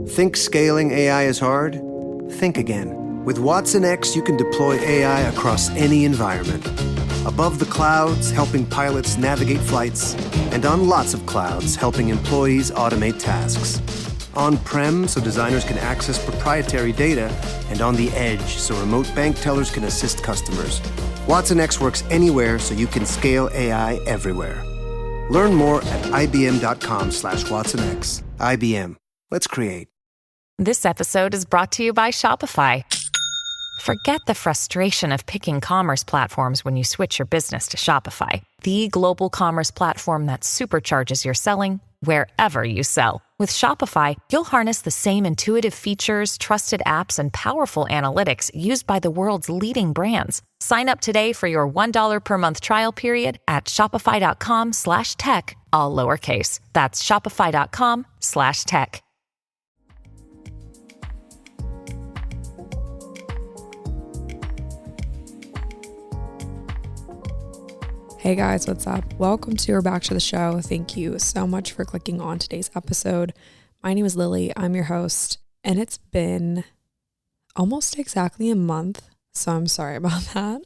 Think scaling AI is hard? Think again. With Watson X, you can deploy AI across any environment. Above the clouds, helping pilots navigate flights, and on lots of clouds, helping employees automate tasks. On-prem, so designers can access proprietary data, and on the edge, so remote bank tellers can assist customers. Watson X works anywhere, so you can scale AI everywhere. Learn more at ibm.com/WatsonX. IBM. Let's create. This episode is brought to you by Shopify. Forget the frustration of picking commerce platforms when you switch your business to Shopify, the global commerce platform that supercharges your selling wherever you sell. With Shopify, you'll harness the same intuitive features, trusted apps, and powerful analytics used by the world's leading brands. Sign up today for your $1 per month trial period at shopify.com/tech, all lowercase. That's shopify.com/tech. Hey guys, what's up? Welcome to or back to the show. Thank you so much for clicking on today's episode. My name is Lily. I'm your host, and it's been almost exactly a month, so I'm sorry about that.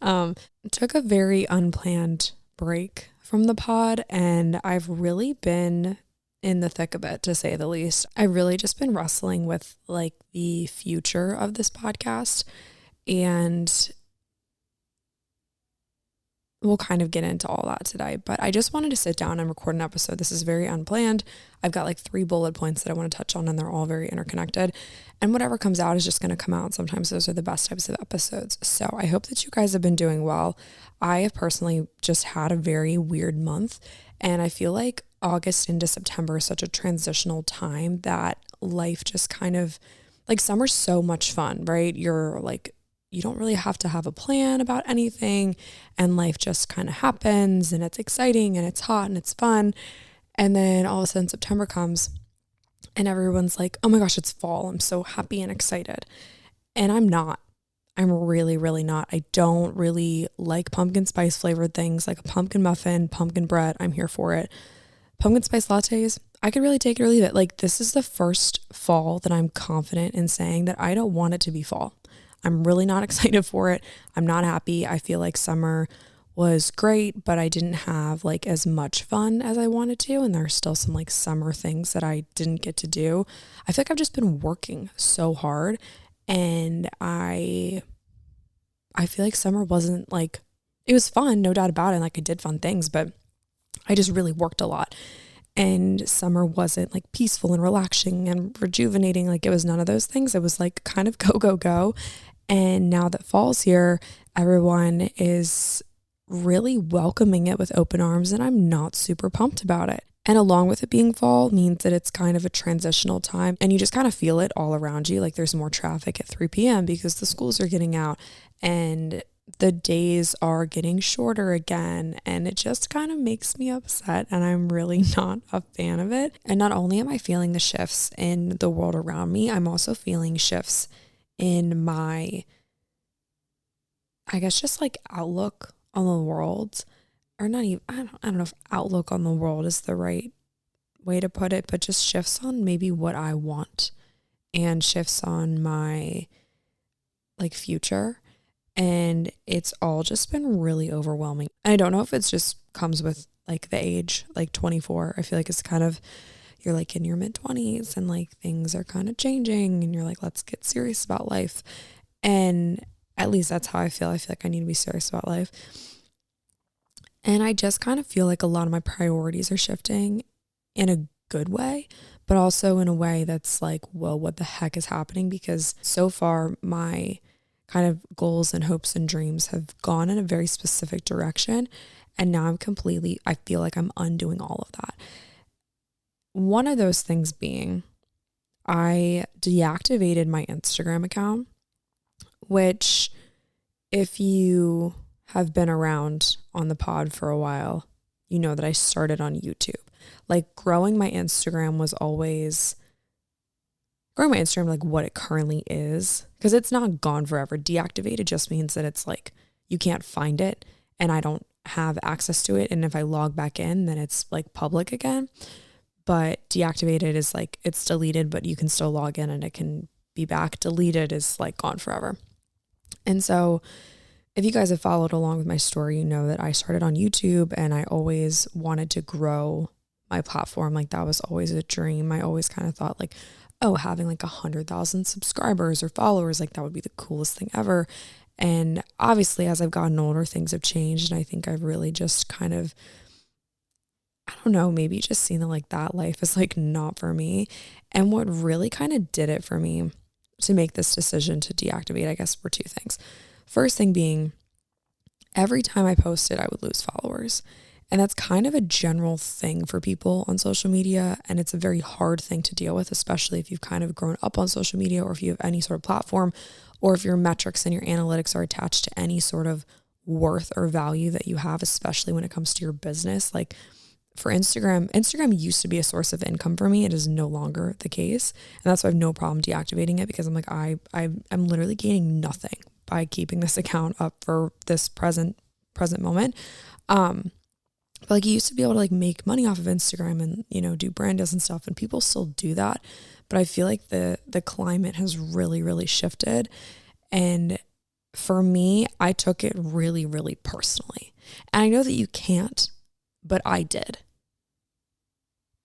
Took a very unplanned break from the pod, and I've really been in the thick of it, to say the least. I've really just been wrestling with like the future of this podcast, and we'll kind of get into all that today, but I just wanted to sit down and record an episode. This is very unplanned. I've got like 3 bullet points that I want to touch on, and they're all very interconnected, and whatever comes out is just going to come out. Sometimes those are the best types of episodes. So I hope that you guys have been doing well. I have personally just had a very weird month, and I feel like August into September is such a transitional time that life just kind of, like, summer's so much fun, right? You don't really have to have a plan about anything, and life just kind of happens, and it's exciting and it's hot and it's fun. And then all of a sudden September comes and everyone's like, oh my gosh, it's fall. I'm so happy and excited. And I'm not. I'm really, really not. I don't really like pumpkin spice flavored things, like a pumpkin muffin, pumpkin bread. I'm here for it. Pumpkin spice lattes, I could really take it or leave it. Like, this is the first fall that I'm confident in saying that I don't want it to be fall. I'm really not excited for it. I'm not happy. I feel like summer was great, but I didn't have like as much fun as I wanted to. And there are still some like summer things that I didn't get to do. I feel like I've just been working so hard, and I feel like summer wasn't like, it was fun, no doubt about it. Like, I did fun things, but I just really worked a lot. And summer wasn't like peaceful and relaxing and rejuvenating. Like, it was none of those things. It was like kind of go, go, go. And now that fall's here, everyone is really welcoming it with open arms, and I'm not super pumped about it. And along with it being fall means that it's kind of a transitional time, and you just kind of feel it all around you. Like, there's more traffic at 3 p.m. because the schools are getting out, and the days are getting shorter again, and it just kind of makes me upset, and I'm really not a fan of it. And not only am I feeling the shifts in the world around me, I'm also feeling shifts in my, I guess, just like outlook on the world, or not even, I don't know if outlook on the world is the right way to put it, but just shifts on maybe what I want, and shifts on my like future. And it's all just been really overwhelming. I don't know if it's just comes with like the age, like 24. I feel like it's kind of, you're like in your mid-20s, and like things are kind of changing, and you're like, let's get serious about life. And at least that's how I feel. I feel like I need to be serious about life. And I just kind of feel like a lot of my priorities are shifting in a good way, but also in a way that's like, well, what the heck is happening? Because so far my kind of goals and hopes and dreams have gone in a very specific direction. And now I feel like I'm undoing all of that. One of those things being, I deactivated my Instagram account, which, if you have been around on the pod for a while, you know that I started on YouTube. Like, growing my Instagram like what it currently is, because it's not gone forever. Deactivated just means that it's like you can't find it, and I don't have access to it, and if I log back in, then it's like public again. but deactivated is like it's deleted, but you can still log in and it can be back. Deleted is like gone forever. And so if you guys have followed along with my story, you know that I started on YouTube and I always wanted to grow my platform. Like that was always a dream. I always kind of thought like, oh, having like 100,000 subscribers or followers, like that would be the coolest thing ever. And obviously as I've gotten older, things have changed. And I think I've really just kind of, I don't know, maybe just seen that like that life is like not for me. And what really kind of did it for me to make this decision to deactivate, I guess, were two things. First thing being, every time I posted, I would lose followers. And that's kind of a general thing for people on social media. And it's a very hard thing to deal with, especially if you've kind of grown up on social media or if you have any sort of platform or if your metrics and your analytics are attached to any sort of worth or value that you have, especially when it comes to your business. Like for Instagram used to be a source of income for me. It is no longer the case. And that's why I have no problem deactivating it because I'm like, I'm literally gaining nothing by keeping this account up for this present moment. But like you used to be able to like make money off of Instagram and, you know, do brand deals and stuff, and people still do that. But I feel like the climate has really, really shifted. And for me, I took it really, really personally. And I know that you can't, but I did.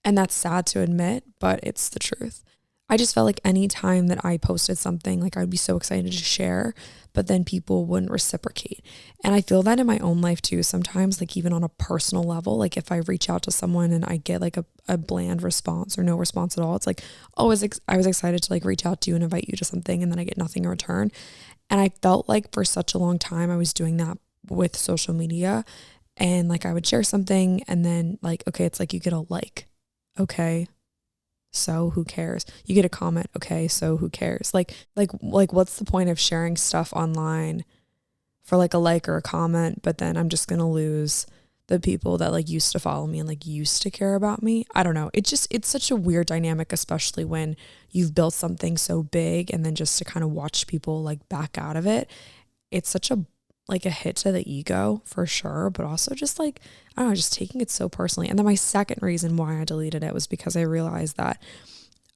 And that's sad to admit, but it's the truth. I just felt like any time that I posted something, like I'd be so excited to share, but then people wouldn't reciprocate. And I feel that in my own life too, sometimes, like even on a personal level, like if I reach out to someone and I get like a bland response or no response at all, it's like, oh, I was excited to like reach out to you and invite you to something, and then I get nothing in return. And I felt like for such a long time, I was doing that with social media. And like I would share something and then like, okay, it's like you get a like, okay, so who cares? You get a comment, okay, so who cares? Like what's the point of sharing stuff online for like a like or a comment, but then I'm just going to lose the people that like used to follow me and like used to care about me? I don't know. It's such a weird dynamic, especially when you've built something so big and then just to kind of watch people like back out of it. It's such a hit to the ego for sure, but also just like, I don't know, just taking it so personally. And then my second reason why I deleted it was because I realized that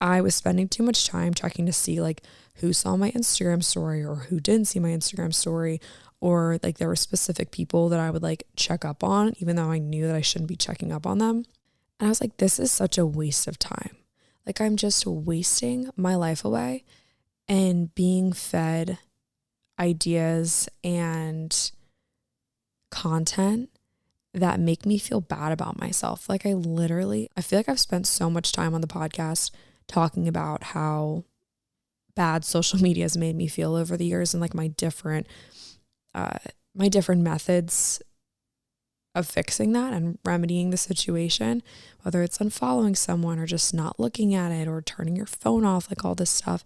I was spending too much time checking to see like who saw my Instagram story or who didn't see my Instagram story, or like there were specific people that I would like check up on, even though I knew that I shouldn't be checking up on them. And I was like, this is such a waste of time. Like I'm just wasting my life away and being fed ideas and content that make me feel bad about myself. Like I feel like I've spent so much time on the podcast talking about how bad social media has made me feel over the years and like my different methods of fixing that and remedying the situation, whether it's unfollowing someone or just not looking at it or turning your phone off, like all this stuff.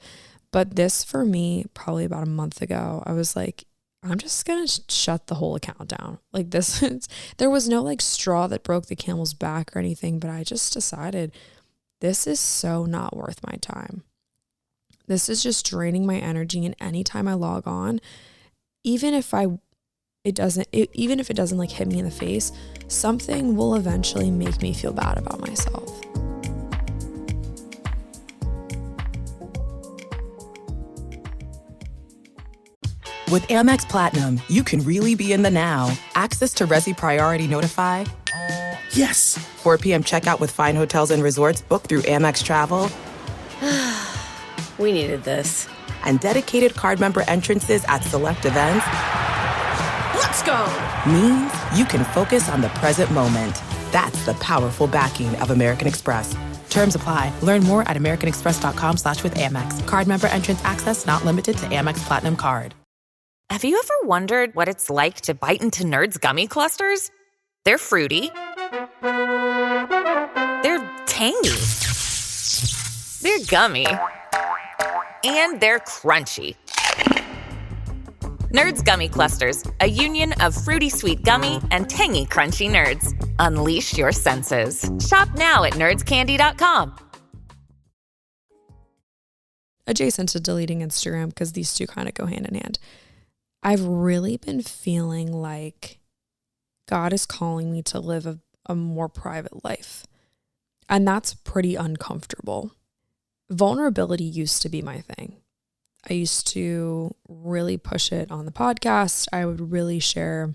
But this for me, probably about a month ago, I was like, I'm just going to shut the whole account down. Like there was no like straw that broke the camel's back or anything, but I just decided this is so not worth my time. This is just draining my energy. And anytime I log on, even if it doesn't like hit me in the face, something will eventually make me feel bad about myself. With Amex Platinum, you can really be in the now. Access to Resi Priority Notify. Yes! 4 p.m. checkout with fine hotels and resorts booked through Amex Travel. We needed this. And dedicated card member entrances at select events. Let's go! Means you can focus on the present moment. That's the powerful backing of American Express. Terms apply. Learn more at americanexpress.com/withAmex. Card member entrance access not limited to Amex Platinum Card. Have you ever wondered what it's like to bite into Nerds gummy clusters? They're fruity. They're tangy. They're gummy. And they're crunchy. Nerds Gummy Clusters, a union of fruity sweet gummy and tangy crunchy nerds. Unleash your senses. Shop now at nerdscandy.com. Adjacent to deleting Instagram, because these two kind of go hand in hand, I've really been feeling like God is calling me to live a more private life. And that's pretty uncomfortable. Vulnerability used to be my thing. I used to really push it on the podcast. I would really share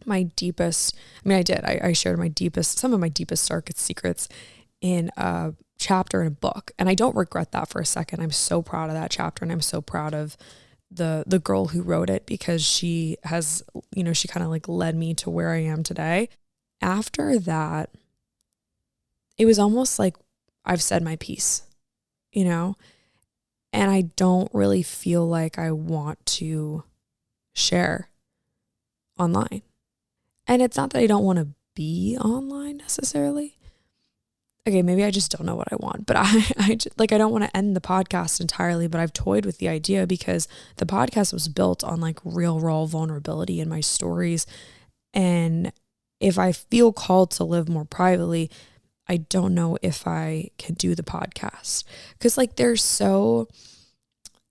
my deepest, I shared some of my deepest, darkest secrets in a chapter in a book. And I don't regret that for a second. I'm so proud of that chapter, and I'm so proud of the girl who wrote it, because she has, she kind of like led me to where I am today. After that, it was almost like I've said my piece, and I don't really feel like I want to share online. And it's not that I don't want to be online necessarily. Okay, maybe I just don't know what I want, but I don't want to end the podcast entirely, but I've toyed with the idea because the podcast was built on like real raw vulnerability in my stories. And if I feel called to live more privately, I don't know if I can do the podcast, because like they're so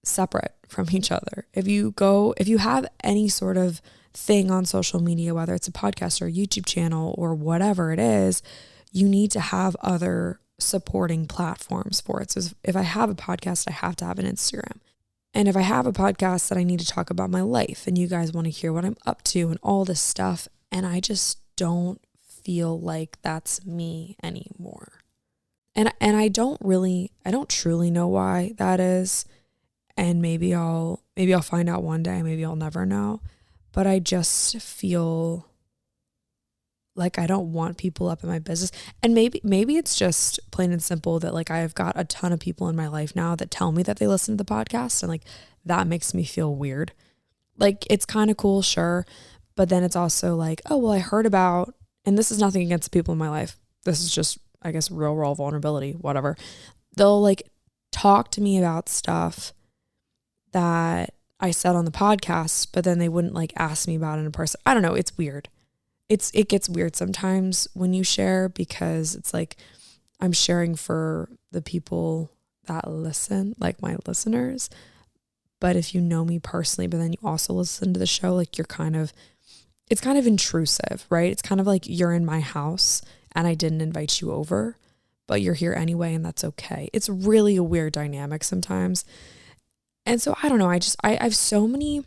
separate from each other. If you have any sort of thing on social media, whether it's a podcast or a YouTube channel or whatever it is, you need to have other supporting platforms for it. So if I have a podcast, I have to have an Instagram. And if I have a podcast that I need to talk about my life and you guys want to hear what I'm up to and all this stuff, and I just don't feel like that's me anymore. And I don't truly know why that is. And maybe I'll find out one day, maybe I'll never know. But I just feel like I don't want people up in my business. And maybe it's just plain and simple that like I've got a ton of people in my life now that tell me that they listen to the podcast, and like that makes me feel weird. Like it's kind of cool, sure. But then it's also like, oh, well, I heard about, and this is nothing against the people in my life. This is just, I guess, real raw vulnerability, whatever. They'll like talk to me about stuff that I said on the podcast, but then they wouldn't like ask me about it in person. I don't know. It's weird. It gets weird sometimes when you share, because it's like I'm sharing for the people that listen, like my listeners. But if you know me personally, but then you also listen to the show, like it's kind of intrusive, right? It's kind of like you're in my house and I didn't invite you over, but you're here anyway, and that's okay. It's really a weird dynamic sometimes. And so I don't know. I have so many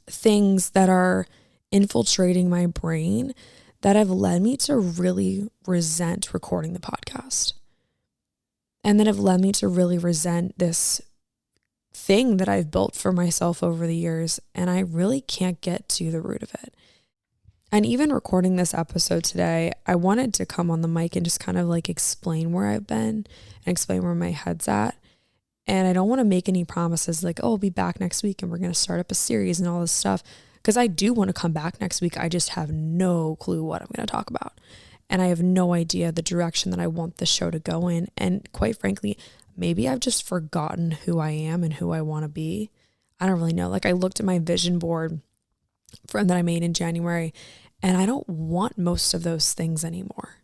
things that are infiltrating my brain that have led me to really resent recording the podcast. And that have led me to really resent this thing that I've built for myself over the years. And I really can't get to the root of it. And even recording this episode today, I wanted to come on the mic and just kind of like explain where I've been and explain where my head's at. And I don't want to make any promises like, oh, I'll be back next week and we're going to start up a series and all this stuff. Because I do want to come back next week. I just have no clue what I'm going to talk about. And I have no idea the direction that I want the show to go in. And quite frankly, maybe I've just forgotten who I am and who I want to be. I don't really know. Like I looked at my vision board that I made in January, and I don't want most of those things anymore.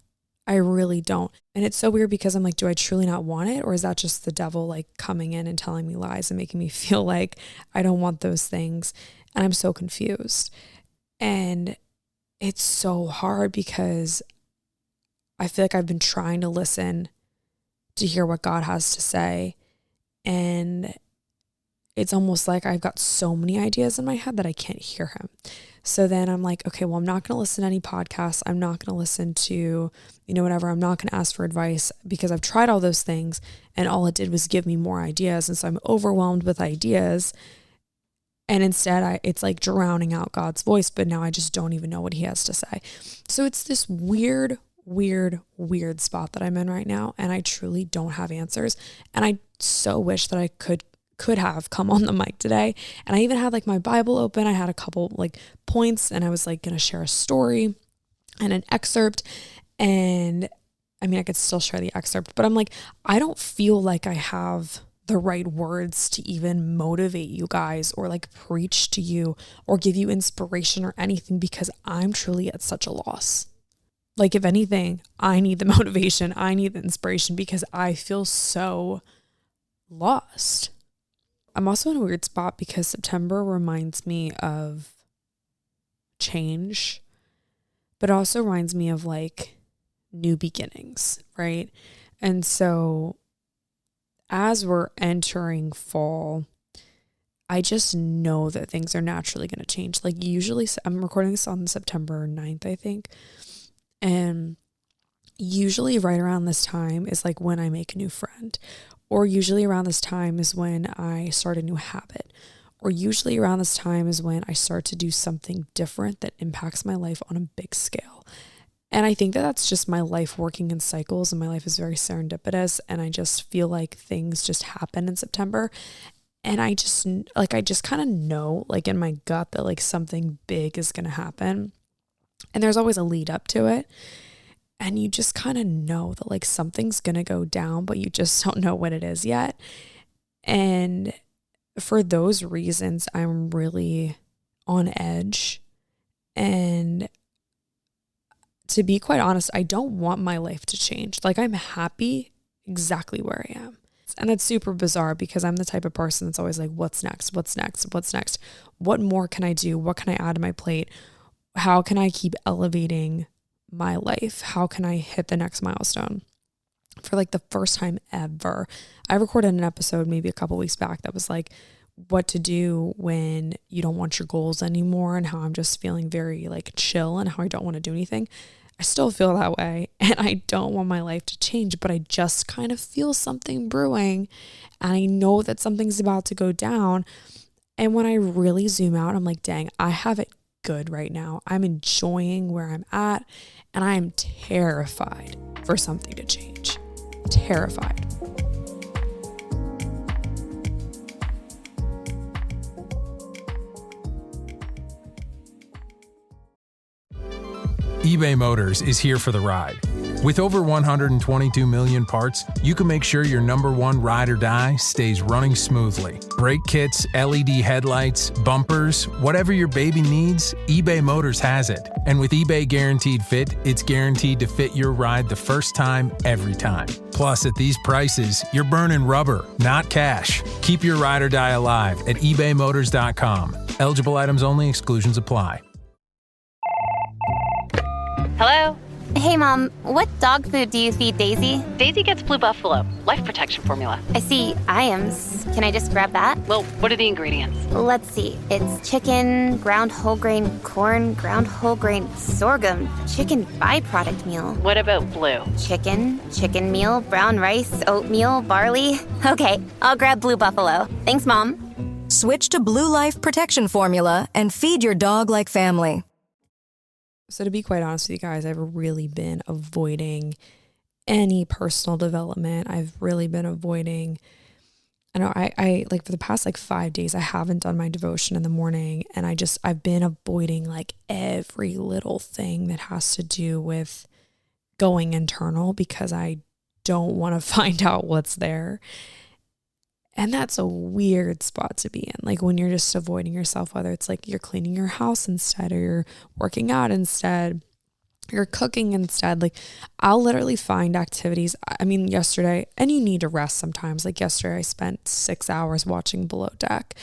I really don't. And it's so weird because I'm like, do I truly not want it? Or is that just the devil like coming in and telling me lies and making me feel like I don't want those things? And I'm so confused. And it's so hard because I feel like I've been trying to listen to hear what God has to say. And it's almost like I've got so many ideas in my head that I can't hear him. So then I'm like, okay, well, I'm not going to listen to any podcasts. I'm not going to listen to, whatever. I'm not going to ask for advice because I've tried all those things and all it did was give me more ideas. And so I'm overwhelmed with ideas. And instead, it's like drowning out God's voice, but now I just don't even know what he has to say. So it's this weird spot that I'm in right now. And I truly don't have answers. And I so wish that I could have come on the mic today. And I even had like my Bible open. I had a couple like points and I was like going to share a story and an excerpt. And I mean, I could still share the excerpt, but I'm like, I don't feel like I have the right words to even motivate you guys or like preach to you or give you inspiration or anything because I'm truly at such a loss. Like if anything, I need the motivation. I need the inspiration because I feel so lost. I'm also in a weird spot because September reminds me of change, but also reminds me of like new beginnings, right? And so as we're entering fall, I just know that things are naturally going to change. Like usually, I'm recording this on September 9th, I think. And usually right around this time is like when I make a new friend, or usually around this time is when I start a new habit, or usually around this time is when I start to do something different that impacts my life on a big scale. And I think that that's just my life working in cycles, and my life is very serendipitous. And I just feel like things just happen in September. And I just kind of know, like in my gut, that like something big is going to happen. And there's always a lead up to it. And you just kind of know that like something's going to go down, but you just don't know what it is yet. And for those reasons, I'm really on edge. And to be quite honest, I don't want my life to change. Like I'm happy exactly where I am. And it's super bizarre because I'm the type of person that's always like, what's next? What's next? What's next? What more can I do? What can I add to my plate? How can I keep elevating my life? How can I hit the next milestone? For like the first time ever, I recorded an episode maybe a couple weeks back that was like what to do when you don't want your goals anymore, and how I'm just feeling very like chill and how I don't want to do anything. I still feel that way, and I don't want my life to change, but I just kind of feel something brewing, and I know that something's about to go down. And when I really zoom out, I'm like, dang, I have it good right now. I'm enjoying where I'm at, and I am terrified for something to change. Terrified. eBay Motors is here for the ride. With over 122 million parts, you can make sure your number one ride or die stays running smoothly. Brake kits, LED headlights, bumpers, whatever your baby needs, eBay Motors has it. And with eBay Guaranteed Fit, it's guaranteed to fit your ride the first time, every time. Plus, at these prices, you're burning rubber, not cash. Keep your ride or die alive at ebaymotors.com. Eligible items only, exclusions apply. Hello? Hey, Mom, what dog food do you feed Daisy? Daisy gets Blue Buffalo, life protection formula. I see Iams. Can I just grab that? Well, what are the ingredients? Let's see. It's chicken, ground whole grain corn, ground whole grain sorghum, chicken byproduct meal. What about Blue? Chicken meal, brown rice, oatmeal, barley. Okay, I'll grab Blue Buffalo. Thanks, Mom. Switch to Blue Life Protection Formula and feed your dog like family. So to be quite honest with you guys, I've really been avoiding any personal development. I've really been avoiding, I like for the past like 5 days, I haven't done my devotion in the morning. And I've been avoiding like every little thing that has to do with going internal because I don't want to find out what's there. And that's a weird spot to be in. Like when you're just avoiding yourself, whether it's like you're cleaning your house instead, or you're working out instead, you're cooking instead. Like I'll literally find activities. I mean, yesterday, and you need to rest sometimes. Like yesterday, I spent 6 hours watching Below Deck.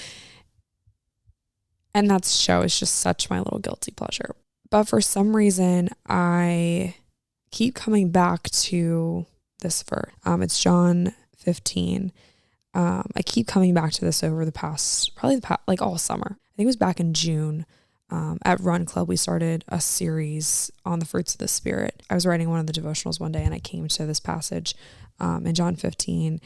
And that show is just such my little guilty pleasure. But for some reason, I keep coming back to this verse. It's John 15. I keep coming back to this over the past, like all summer. I think it was back in June. At Run Club, we started a series on the fruits of the Spirit. I was writing one of the devotionals one day and I came to this passage in John 15,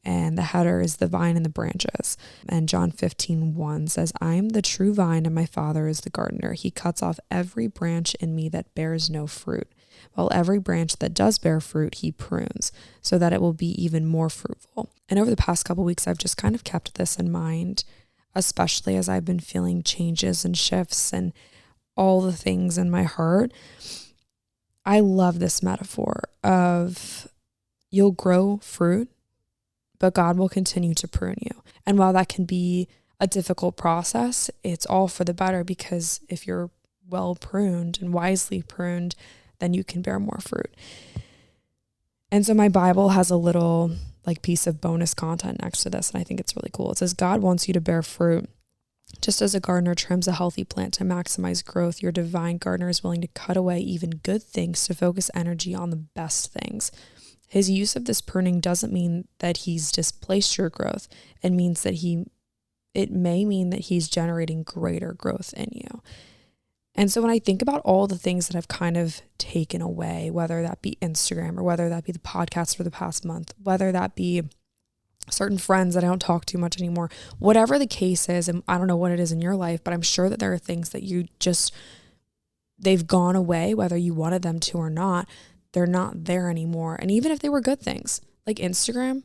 and the header is the vine and the branches. And John 15:1 says, I am the true vine and my Father is the gardener. He cuts off every branch in me that bears no fruit, while every branch that does bear fruit, he prunes so that it will be even more fruitful. And over the past couple weeks, I've just kind of kept this in mind, especially as I've been feeling changes and shifts and all the things in my heart. I love this metaphor of you'll grow fruit, but God will continue to prune you. And while that can be a difficult process, it's all for the better, because if you're well pruned and wisely pruned, then you can bear more fruit. And so my Bible has a little like piece of bonus content next to this, and I think it's really cool. It says, God wants you to bear fruit Just as a gardener trims a healthy plant to maximize growth, your divine gardener is willing to cut away even good things to focus energy on the best things. His use of this pruning doesn't mean that he's displaced your growth. It means that it may mean that he's generating greater growth in you. And so when I think about all the things that I've kind of taken away, whether that be Instagram or whether that be the podcast for the past month, whether that be certain friends that I don't talk to much anymore, whatever the case is, and I don't know what it is in your life, but I'm sure that there are things that they've gone away, whether you wanted them to or not. They're not there anymore. And even if they were good things, like Instagram,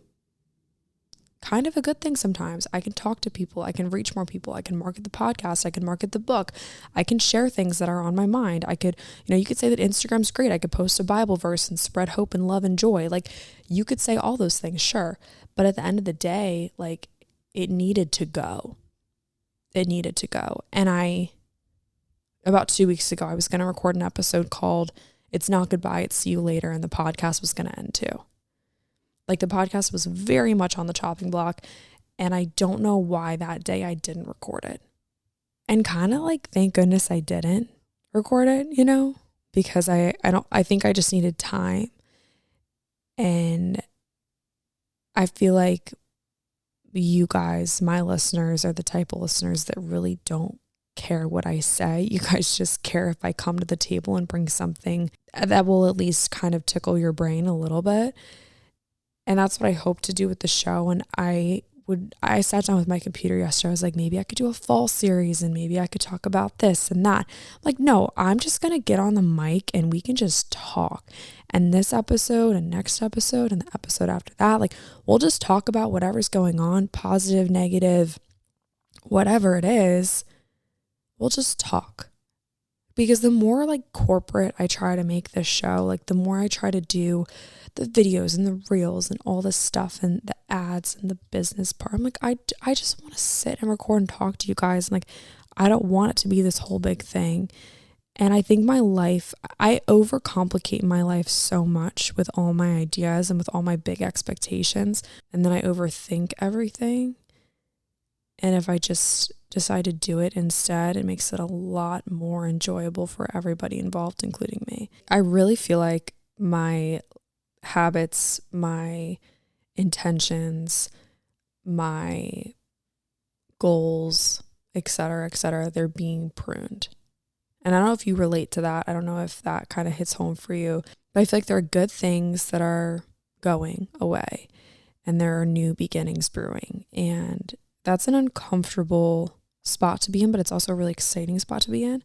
kind of a good thing sometimes. I can talk to people. I can reach more people. I can market the podcast. I can market the book. I can share things that are on my mind. I could, you could say that Instagram's great. I could post a Bible verse and spread hope and love and joy. Like, you could say all those things, sure. But at the end of the day, like, it needed to go. It needed to go. And about 2 weeks ago, I was going to record an episode called It's Not Goodbye, It's See You Later. And the podcast was going to end too. Like, the podcast was very much on the chopping block, and I don't know why that day I didn't record it. And kind of like, thank goodness I didn't record it, because I think I just needed time. And I feel like you guys, my listeners, are the type of listeners that really don't care what I say. You guys just care if I come to the table and bring something that will at least kind of tickle your brain a little bit. And that's what I hope to do with the show. And I sat down with my computer yesterday. I was like, maybe I could do a fall series and maybe I could talk about this and that. Like, no, I'm just going to get on the mic and we can just talk. And this episode and next episode and the episode after that, like, we'll just talk about whatever's going on, positive, negative, whatever it is. We'll just talk. Because the more like corporate I try to make this show, like the more I try to do the videos and the reels and all this stuff and the ads and the business part, I'm like, I just want to sit and record and talk to you guys. And like, I don't want it to be this whole big thing. And I think my life, I overcomplicate my life so much with all my ideas and with all my big expectations. And then I overthink everything. And if I just decide to do it instead, it makes it a lot more enjoyable for everybody involved, including me. I really feel like my habits, my intentions, my goals, etc., they're being pruned. And I don't know if you relate to that. I don't know if that kind of hits home for you. But I feel like there are good things that are going away and there are new beginnings brewing. And that's an uncomfortable spot to be in, but it's also a really exciting spot to be in.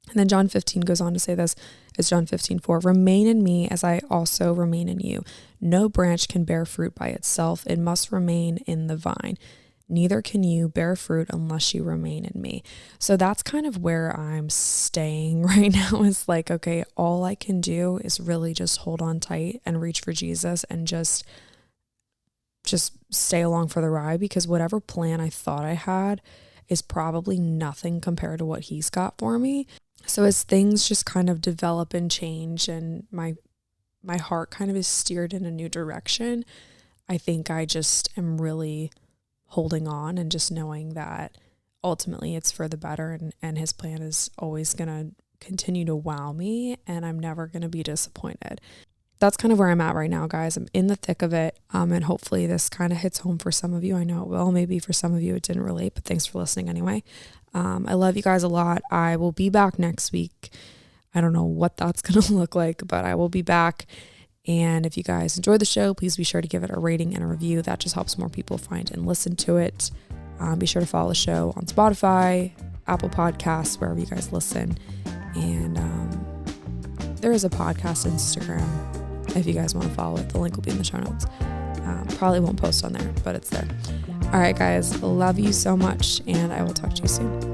And then John 15 goes on to say this, is John 15:4, remain in me as I also remain in you. No branch can bear fruit by itself. It must remain in the vine. Neither can you bear fruit unless you remain in me. So that's kind of where I'm staying right now, is like, okay, all I can do is really just hold on tight and reach for Jesus and just stay along for the ride, because whatever plan I thought I had is probably nothing compared to what he's got for me. So as things just kind of develop and change and my heart kind of is steered in a new direction, I think I just am really holding on and just knowing that ultimately it's for the better, and his plan is always going to continue to wow me and I'm never going to be disappointed. That's kind of where I'm at right now, guys. I'm in the thick of it. And hopefully this kind of hits home for some of you. I know it will. Maybe for some of you it didn't relate, but thanks for listening anyway. I love you guys a lot. I will be back next week. I don't know what that's going to look like, but I will be back. And if you guys enjoyed the show, please be sure to give it a rating and a review. That just helps more people find and listen to it. Be sure to follow the show on Spotify, Apple Podcasts, wherever you guys listen. And there is a podcast Instagram if you guys want to follow it. The link will be in the show notes. Probably won't post on there, but it's there. All right, guys, love you so much, and I will talk to you soon.